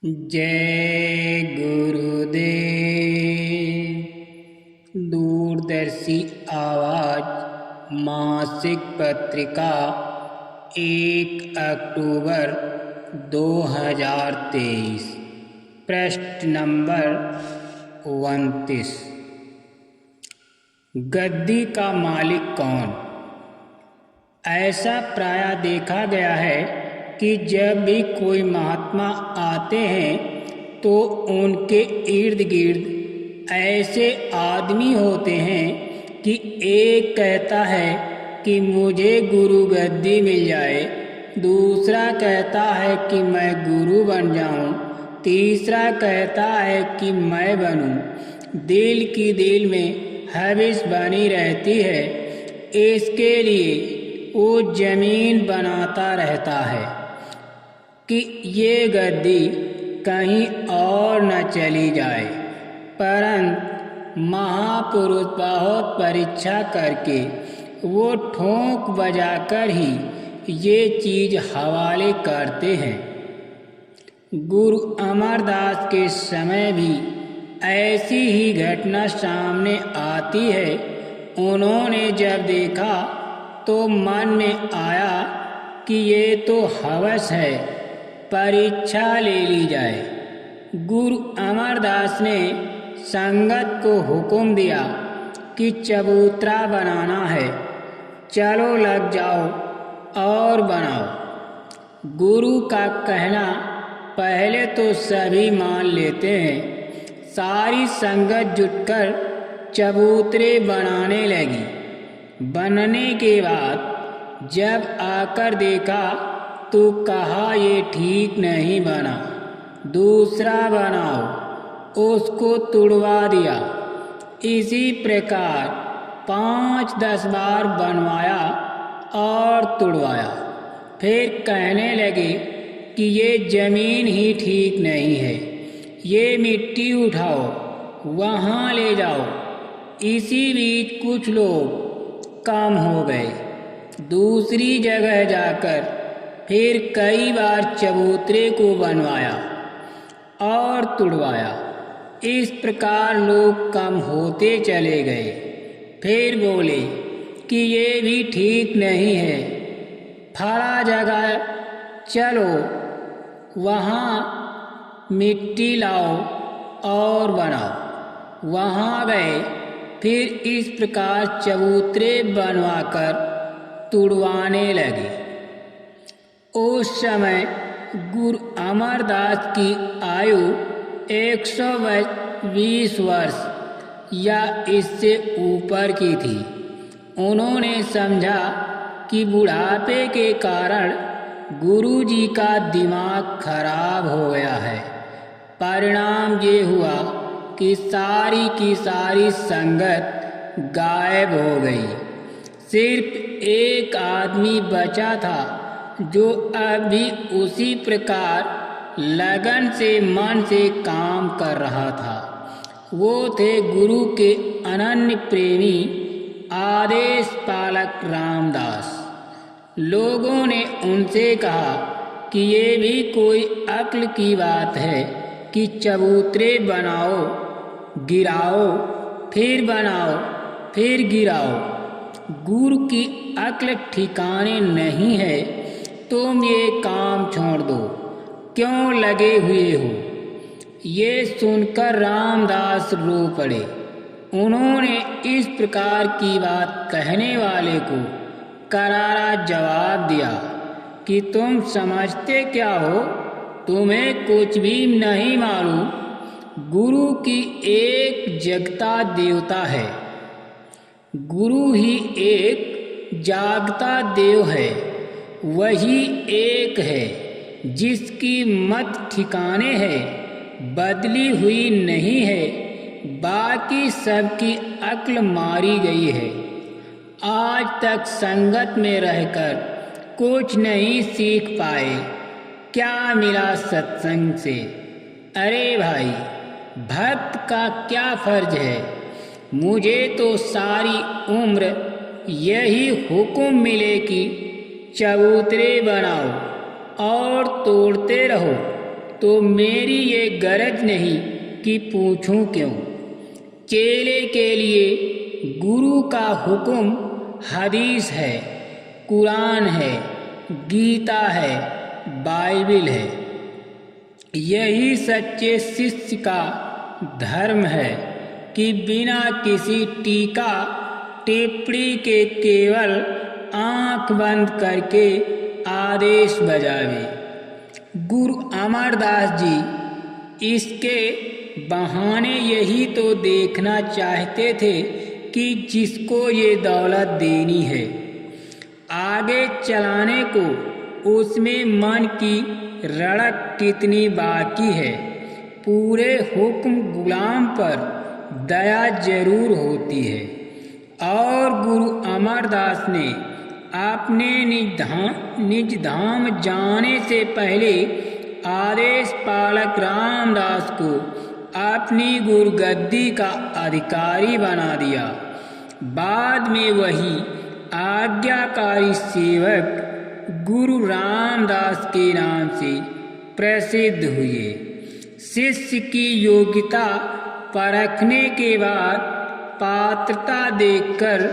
जय गुरुदेव। दूरदर्शी आवाज मासिक पत्रिका 1 अक्टूबर 2023, पृष्ठ नंबर 29। गद्दी का मालिक कौन? ऐसा प्रायः देखा गया है कि जब भी कोई महात्मा आते हैं तो उनके इर्द गिर्द ऐसे आदमी होते हैं कि एक कहता है कि मुझे गुरु गद्दी मिल जाए, दूसरा कहता है कि मैं गुरु बन जाऊं, तीसरा कहता है कि मैं बनूं। दिल की दिल में हविस बनी रहती है। इसके लिए वो जमीन बनाता रहता है कि ये गद्दी कहीं और न चली जाए। परंतु महापुरुष बहुत परीक्षा करके वो ठोंक बजाकर ही ये चीज हवाले करते हैं। गुरु अमरदास के समय भी ऐसी ही घटना सामने आती है। उन्होंने जब देखा तो मन में आया कि ये तो हवस है, परीक्षा ले ली जाए। गुरु अमरदास ने संगत को हुक्म दिया कि चबूतरा बनाना है, चलो लग जाओ और बनाओ। गुरु का कहना पहले तो सभी मान लेते हैं। सारी संगत जुटकर चबूतरे बनाने लगी। बनने के बाद जब आकर देखा तो कहा ये ठीक नहीं बना, दूसरा बनाओ। उसको तुड़वा दिया। इसी प्रकार 5-10 बार बनवाया और तुड़वाया। फिर कहने लगे कि ये जमीन ही ठीक नहीं है, ये मिट्टी उठाओ वहाँ ले जाओ। इसी बीच कुछ लोग कम हो गए। दूसरी जगह जाकर फिर कई बार चबूतरे को बनवाया और तुड़वाया। इस प्रकार लोग कम होते चले गए। फिर बोले कि ये भी ठीक नहीं है, फला जगह चलो वहाँ मिट्टी लाओ और बनाओ। वहाँ गए। फिर इस प्रकार चबूतरे बनवाकर तुड़वाने लगे। उस समय गुरु अमरदास की आयु 120 वर्ष या इससे ऊपर की थी। उन्होंने समझा कि बुढ़ापे के कारण गुरु जी का दिमाग खराब हो गया है। परिणाम ये हुआ कि सारी की सारी संगत गायब हो गई। सिर्फ एक आदमी बचा था जो अभी उसी प्रकार लगन से मन से काम कर रहा था। वो थे गुरु के अनन्य प्रेमी आदेश पालक रामदास। लोगों ने उनसे कहा कि ये भी कोई अक्ल की बात है कि चबूतरे बनाओ गिराओ फिर बनाओ फिर गिराओ। गुरु की अक्ल ठिकाने नहीं है। तुम ये काम छोड़ दो, क्यों लगे हुए हो? ये सुनकर रामदास रो पड़े। उन्होंने इस प्रकार की बात कहने वाले को करारा जवाब दिया कि तुम समझते क्या हो? तुम्हें कुछ भी नहीं मालूम। गुरु की एक जगता देवता है। गुरु ही एक जागता देव है। वही एक है जिसकी मत ठिकाने है, बदली हुई नहीं है। बाकी सबकी अक्ल मारी गई है। आज तक संगत में रहकर कुछ नहीं सीख पाए। क्या मिला सत्संग से? अरे भाई, भक्त का क्या फर्ज है? मुझे तो सारी उम्र यही हुक्म मिले कि चबूतरे बनाओ और तोड़ते रहो तो मेरी ये गरज नहीं कि पूछूं क्यों। चेले के लिए गुरु का हुक्म हदीस है, कुरान है, गीता है, बाइबिल है। यही सच्चे शिष्य का धर्म है कि बिना किसी टीका टिप्पणी के केवल आंख बंद करके आदेश बजावे। गुरु अमरदास जी इसके बहाने यही तो देखना चाहते थे कि जिसको ये दौलत देनी है, आगे चलाने को उसमें मन की रड़क कितनी बाकी है। पूरे हुक्म गुलाम पर दया जरूर होती है। और गुरु अमरदास ने अपने निज धाम जाने से पहले आदेश पालक रामदास को अपनी गुरुगद्दी का अधिकारी बना दिया। बाद में वही आज्ञाकारी सेवक गुरु रामदास के नाम से प्रसिद्ध हुए। शिष्य की योग्यता परखने के बाद पात्रता देखकर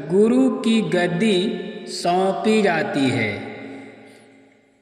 गुरु की गद्दी सौंपी जाती है।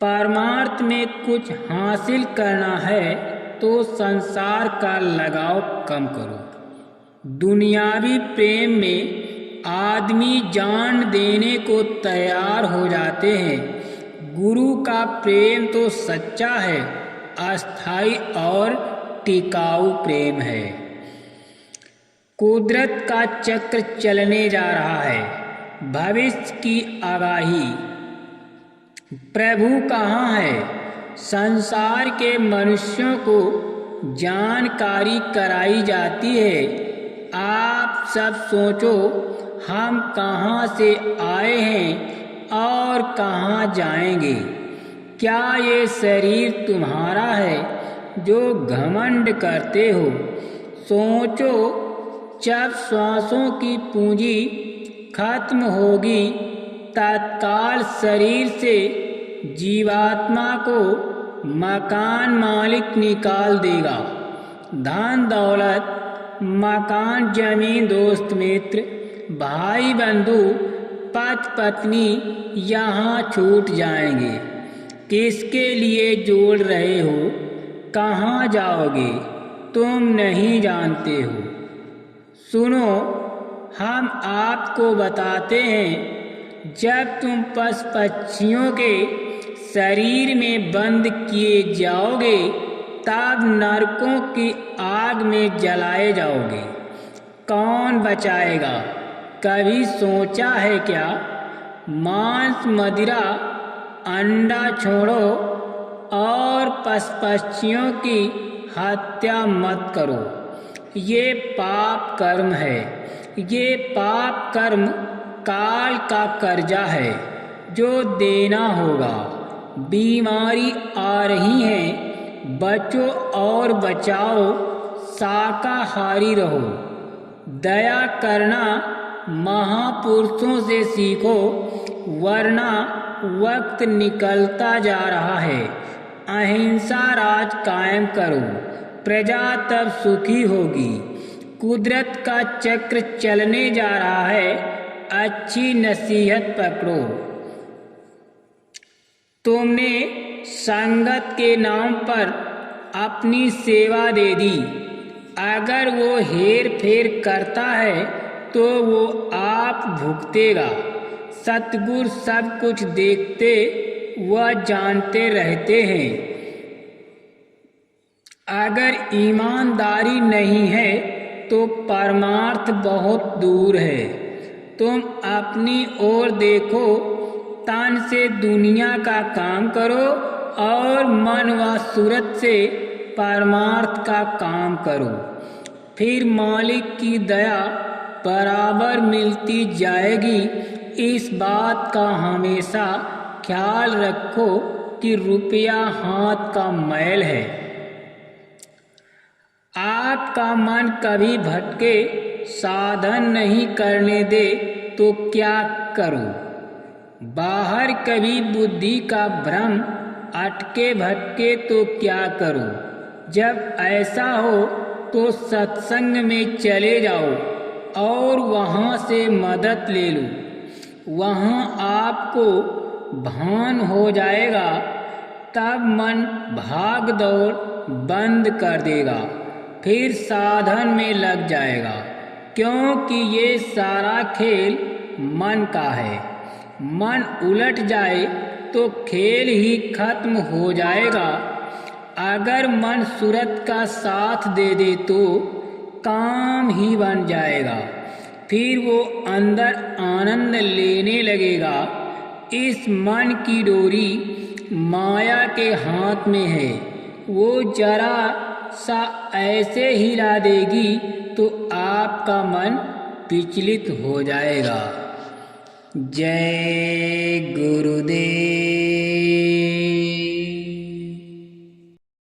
परमार्थ में कुछ हासिल करना है तो संसार का लगाव कम करो। दुनियावी प्रेम में आदमी जान देने को तैयार हो जाते हैं। गुरु का प्रेम तो सच्चा है, अस्थाई और टिकाऊ प्रेम है। कुदरत का चक्र चलने जा रहा है। भविष्य की आगाही। प्रभु कहाँ है? संसार के मनुष्यों को जानकारी कराई जाती है। आप सब सोचो, हम कहाँ से आए हैं और कहाँ जाएंगे? क्या ये शरीर तुम्हारा है जो घमंड करते हो? सोचो, जब श्वासों की पूंजी खत्म होगी तत्काल शरीर से जीवात्मा को मकान मालिक निकाल देगा। धन दौलत, मकान जमीन, दोस्त मित्र, भाई बंधु, पति पत्नी यहाँ छूट जाएंगे। किसके लिए जोड़ रहे हो? कहाँ जाओगे? तुम नहीं जानते हो। सुनो, हम आपको बताते हैं, जब तुम पशु पक्षियों के शरीर में बंद किए जाओगे तब नरकों की आग में जलाए जाओगे। कौन बचाएगा? कभी सोचा है क्या? मांस, मदिरा, अंडा छोड़ो और पशु पक्षियों की हत्या मत करो। ये पाप कर्म है। ये पाप कर्म काल का कर्जा है जो देना होगा। बीमारी आ रही है, बचो और बचाओ। शाकाहारी रहो। दया करना महापुरुषों से सीखो, वरना वक्त निकलता जा रहा है। अहिंसा राज कायम करो, प्रजा तब सुखी होगी। कुदरत का चक्र चलने जा रहा है, अच्छी नसीहत पकड़ो। तुमने संगत के नाम पर अपनी सेवा दे दी। अगर वो हेर फेर करता है तो वो आप भुगतेगा। सतगुरु सब कुछ देखते व जानते रहते हैं। अगर ईमानदारी नहीं है तो परमार्थ बहुत दूर है। तुम अपनी ओर देखो, तन से दुनिया का काम करो और मन व सूरत से परमार्थ का काम करो। फिर मालिक की दया बराबर मिलती जाएगी। इस बात का हमेशा ख्याल रखो कि रुपया हाथ का मैल है। आपका मन कभी भटके, साधन नहीं करने दे तो क्या करो? बाहर कभी बुद्धि का भ्रम अटके भटके तो क्या करूं? जब ऐसा हो तो सत्संग में चले जाओ और वहाँ से मदद ले लो। वहाँ आपको भान हो जाएगा, तब मन भाग दौड़ बंद कर देगा, फिर साधन में लग जाएगा, क्योंकि ये सारा खेल मन का है। मन उलट जाए तो खेल ही खत्म हो जाएगा। अगर मन सूरत का साथ दे दे तो काम ही बन जाएगा, फिर वो अंदर आनंद लेने लगेगा। इस मन की डोरी माया के हाथ में है, वो जरा सा ऐसे हिला देगी तो आपका मन विचलित हो जाएगा। जय गुरुदेव।